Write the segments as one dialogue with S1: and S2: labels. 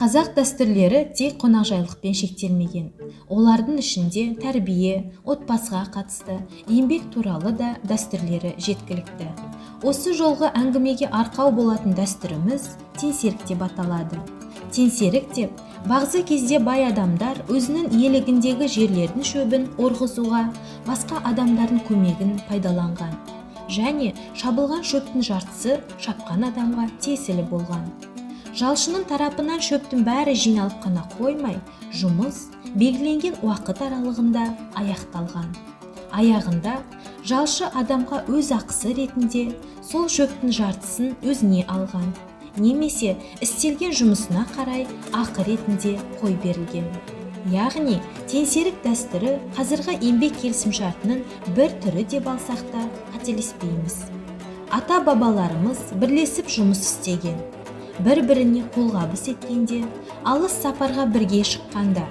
S1: Қазақ дәстүрлері тек қонақжайлықпен шектелмеген. Олардың ішінде тәрбие, отбасыға қатысты, еңбек туралы да дәстүрлері жеткілікті. Осы жолғы әңгімеге арқау болатын дәстүріміз теңсерік деп аталады. Теңсерік деп бағзы кезде бай адамдар өзінің иелігіндегі жерлердің шөбін орғызуға басқа адамдардың көмегін пайдаланған. Және шабылған шөптің жартысы шапқан адамға тиесілі болған. Жалшының тарапынан шөптің бәрі жиналып қана қоймай, жұмыс белгіленген уақыт аралығында аяқталған. Аяғында жалшы адамға өз ақысы ретінде сол шөптің жартысын өзіне алған, немесе істелген жұмысына қарай ақы ретінде қой берілген. Яғни, теңсерік дәстүрі қазіргі еңбек келісімшартының бір түрі деп алсақ та қателеспейміз. Ата-бабаларымыз бірлесіп жұмыс істеген. Бір-біріне қолғабыс еткенде, алыс сапарға бірге шыққанда,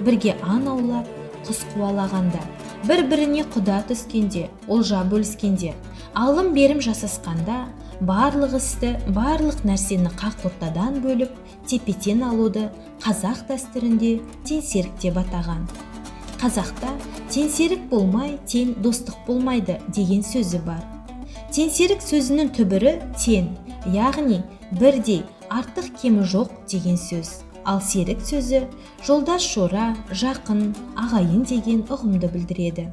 S1: бірге аң аулап, құс қуалағанда, бір-біріне құда түскенде, олжа бөліскенде, алым-берім жасасқанда, барлық істі, барлық нәрсені қақ ортадан бөліп, тепе-тең алуды қазақ дәстүрінде теңсерік деп атаған. Қазақта теңсерік болмай, тең достық болмайды деген сөзі бар. Теңсерік сөзінің түбірі тең, яғни бірдей, артық кемі жоқ деген сөз. Ал серік сөзі жолдас, жора, жақын, ағайын деген ұғымды білдіреді.